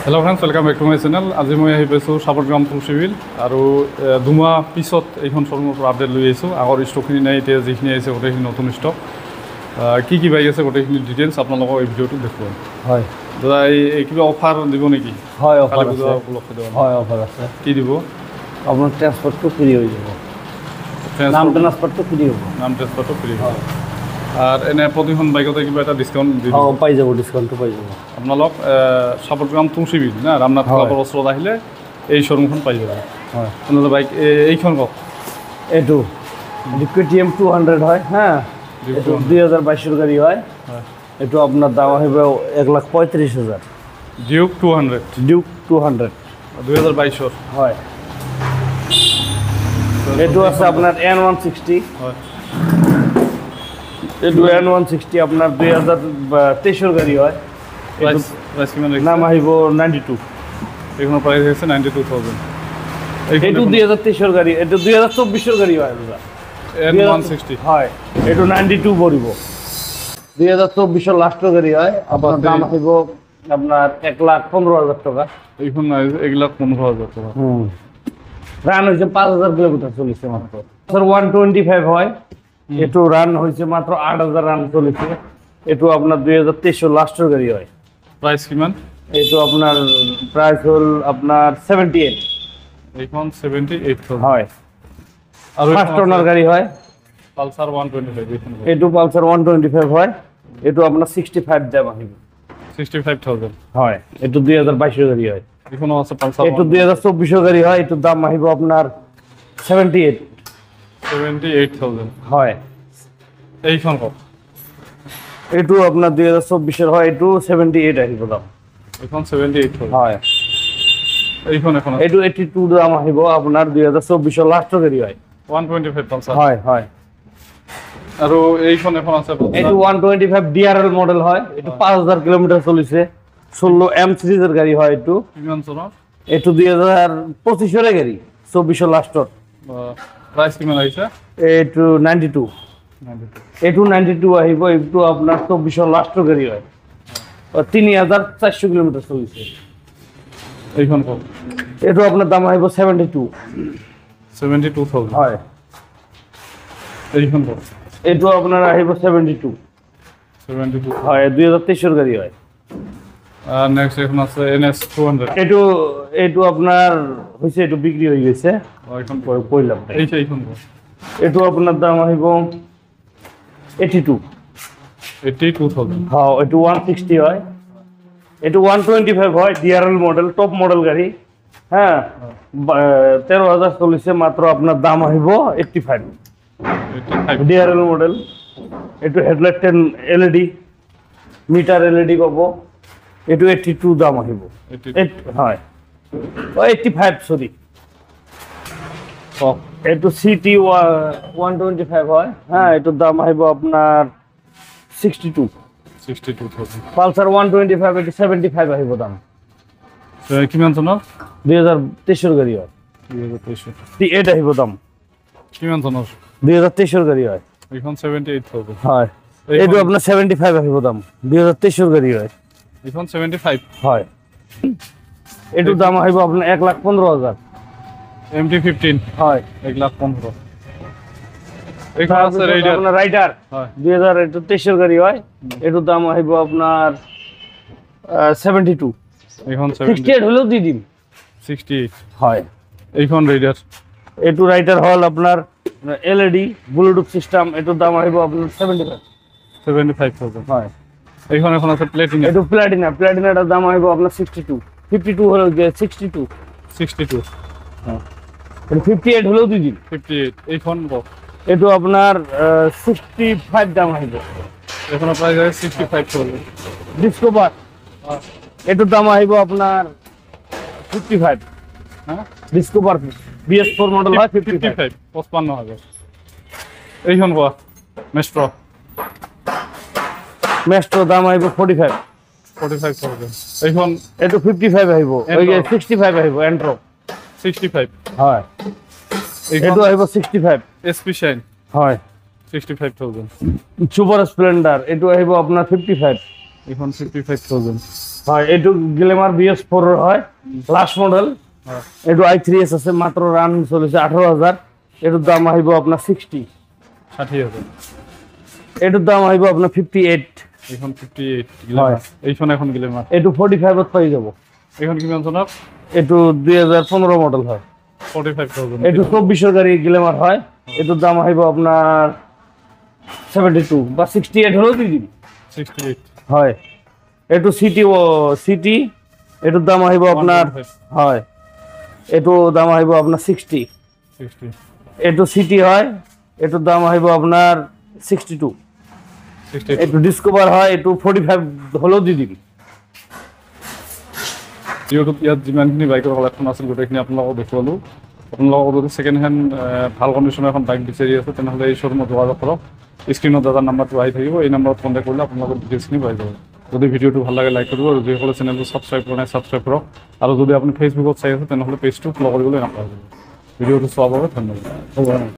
Hello friends, welcome back to my channel. আজি মই আহি পাইছোঁ সাপৰগ্ৰাম তুলসীবিল আৰু দুমাহ পিছত এইখন শ্বৰুমৰ পৰা আপডেট লৈ আহিছোঁ। আগৰ ষ্টকখিনি নাই, এতিয়া যিখিনি আহিছে গোটেইখিনি নতুন ষ্টক। কি কি বাইক আছে গোটেইখিনি ডিটেইলছ আপোনালোকক এই ভিডিঅ'টোত দেখুৱাম। হয় দাদা, এই কিবা অফাৰ দিব নেকি? হয়, অফাৰ আছে। হয়, অফাৰ আছে। কি দিব? আপোনাৰ ট্ৰান্সপৰ্টটো ফ্ৰী হৈ যাব। নাম ট্ৰান্সপৰ্টটো ফ্ৰী হ'ব। নাম ট্ৰান্সপৰ্টটো ফ্ৰী হ'ব। আৰ এনে প্ৰতিখন বাইকতে কিবা এটা ডিসকাউন্ট দিব? পাই যাব, ডিসকাউন্টটো পাই যাব। আপোনালোক সাপৰগ্ৰাম তুলসীবিল না ৰামনাথ ক্লাবৰ ওচৰত আহিলে এই শ্বৰুমখন পাই যাব। হয়, আপোনালোকৰ বাইক এইখন কওক। এইটো KTM 200 হয়, হ্যাঁ, এইটো 2022 গাড়ী হয়। এইটো আপোনাৰ দাম আহিব 1,35,000। ডিউক 200। ডিউক 200 2022 হয়। এইটো আছে আপোনাৰ N160। হয়, এইটো N160 আপোনাৰ 2023 গাড়ী হয়। প্ৰাইস কিমান ৰাখিছে? নাম আহিব 92। এইখনৰ প্রাইস আছে 92,000। এইটো 2023 গাড়ী, এইটো 2024 গাড়ী হয়। N160 হয়, এইটো 92 পৰিব। 2024 লাষ্টৰ গাড়ী হয়। আপোনাৰ দাম আহিব আপোনাৰ 1,15,000 টকা। এইখন 1,15,000 টকা। রান হয়েছে 5,000 কিলোমিটার চলেছে মাত্র। 125 হয়। এটু রান হয়েছে মাত্র 8,000 রান চলেছে। এটু আপনার 2023 লাস্টের গাড়ি হয়। প্রাইস কিমান? এটু আপনার প্রাইস হল আপনার 78। এইখন 78,000 হয়। আর ফার্স্ট ওনার গাড়ি হয়। পালসার 125 এইখন। এটু পালসার 125 হয়। এটু আপনার 65 দাম আহিব। 65,000 হয়। এটু 2022 গাড়ি হয়। এইখনো আছে পালসার। এটু 2024 গাড়ি হয়। এটু দাম আহিব আপনার 78। 78,000 হয়। এইখন কত? এটু আপনার 2024 হয়। এটু 78 আহিব দাম। এইখন 78,000 হয়। এইখন এখন এটু 82 দাম আহিব আপনার 2024 লাস্টের গাড়ি হয়। 125 পালসার। হয় হয়। আৰু এইখন এখন আছে এটু 125 DRL মডেল হয়। এটু 5,000 কিলোমিটার চলেছে। 16 M সিরিজের গাড়ি হয়। এটু কিমান চনৰ? এটু 2025 এর গাড়ি, 24 লাস্টর। প্রাইস কিমান আহিছে? এটু 92। এটু 92 আহিব। এটু আপনার 24 লাস্টর গাড়ি হয়। 3,400 কিলোমিটার চলেছে। এইখন কত? এটু আপনার দাম আহিব 72। 72,000 হয়। এইখন কত? এটু আপনার আহিব 72। 72 হয়, 2023 এর গাড়ি হয়। আর নেক্সট এখন আছে NS 200। এটু আপনার হইছে, এটু বিক্রি হয়ে গেছে। এইখন কইলাম এইখন কত? এটু আপনার দাম আহিব 82। 82,000 হ্যাঁ, এটু 160 হয়। এটু 125 হয়। DRL মডেল, টপ মডেল গাড়ি। হ্যাঁ, 13,000 চলেছে মাত্র। আপনার দাম আহিব 85। 85 DRL মডেল। এটু হেডলাইট LED, মিটার LED পাবো। এটু 82 দাম আহিব। হয়, 85 সরি। এটু CT 125 হয়। হ্যাঁ, এটুর দাম আহিব আপনার 62। 62,000 পালসার 125 এটু 75 আহিব দাম। কিমান চনৰ? 2023 গাড়ি হয়। 2023 এটা আহিব দাম। কিমান চনৰ? 2023 গাড়ি হয়। এইখন 78,000 হয়। এটু আপনার 75 আহিব দাম। 2023 গাড়ি হয়। এইখন 75 হয়। এটুর দাম আহিব আপনার 1,15,000। MT-15 হয়। 1,15,000 এইখন আছে রাইডার। আপনার রাইডার হয়। 2023 গাড়ি হয়। এটুর দাম আহিব আপনার 72। এইখন 68 হলেও দিয়ে দিন। 68 হয়। এইখন রাইডার। এটু রাইডার হল আপনার LED ব্লুটুথ সিস্টেম। এটুর দাম আহিব আপনার 75। 75,000 হয়। এইখন এখন আছে প্লেটিনা। এটু প্লাটিনাটার দাম আহিব আপনার 62। 52 হলেও 62। 62 হ্যাঁ, 58 হলেও দিয়ে দিন। 58 এইখন কত? এটু আপনার 65 দাম আহিব। এখন প্রাইস আছে 65,000 ডিসকভার। এটুর দাম আহিব আপনার 55। হ্যাঁ, ডিসকভার BS4 মডেল হয়। 55। 55,000 এইখন কত? মেস্ট্রো। মেস্ট্রো দাম আহিব 45। 45,000 এইখন। এটু 55 আহিব। ওই 65 আহিব এন্ট্রো। 65 হয়। এটু আহিব 65। SP shine. হয়। 65,000 সুপার স্প্লেন্ডার। এটু আহিব আপনার 55। এখন 55,000 হয় এইটো গ্ল্যামার BS4 হয় লাস্ট মডেল এইটো i3s আছে মাত্র রান চলিছে 18000 এটার দাম হইব আপনার 60 60,000 এটার দাম হইব আপনার 58 এখন 58 গ্ল্যামার এইখন এখন গ্ল্যামার এটু 45 ত পাই যাব এখন কি মেনশন আপ এটু 2015 মডেল হয় 45,000 এটু 24 গাড়ি গ্ল্যামার হয় এটার দাম হইব আপনার 72 বা 68 হলো দিদি 68 হয় এটু সিটি এটার দাম হইব আপনার হয় এটু দাম হইব আপনার 60 60 এটু সিটি হয় এটার দাম হইব আপনার 62 68 একটু ডিসকভার হয় একটু 45 হলো দি দিবি ইউটিউব ইয়াত যিমানখিনি বাইকৰ কালেকশ্যন আছিল গোটেইখিনি আপোনালোকক দেখুৱালোঁ আপোনালোকক যদি ছেকেণ্ড হেণ্ড ভাল কণ্ডিশ্যনৰ এখন বাইক বিচাৰি আছে তেনেহ'লে এই শ্ব'ৰুমত যোগাযোগ কৰক স্ক্ৰীণত দাদাৰ নাম্বাৰটো আহি থাকিব এই নাম্বাৰত কণ্টেক্ট কৰিলে আপোনালোকৰ ডিটেইলছখিনি পাই যাব যদি ভিডিঅ'টো ভাল লাগে লাইক কৰিব আৰু যিসকলে চেনেলটো ছাবস্ক্ৰাইব কৰা নাই ছাবস্ক্ৰাইব কৰক আৰু যদি আপুনি ফেচবুকত চাই আছে তেনেহ'লে পেজটো ফ'ল' কৰিবলৈ নাপাহৰিব ভিডিঅ'টো চোৱাৰ বাবে ধন্যবাদ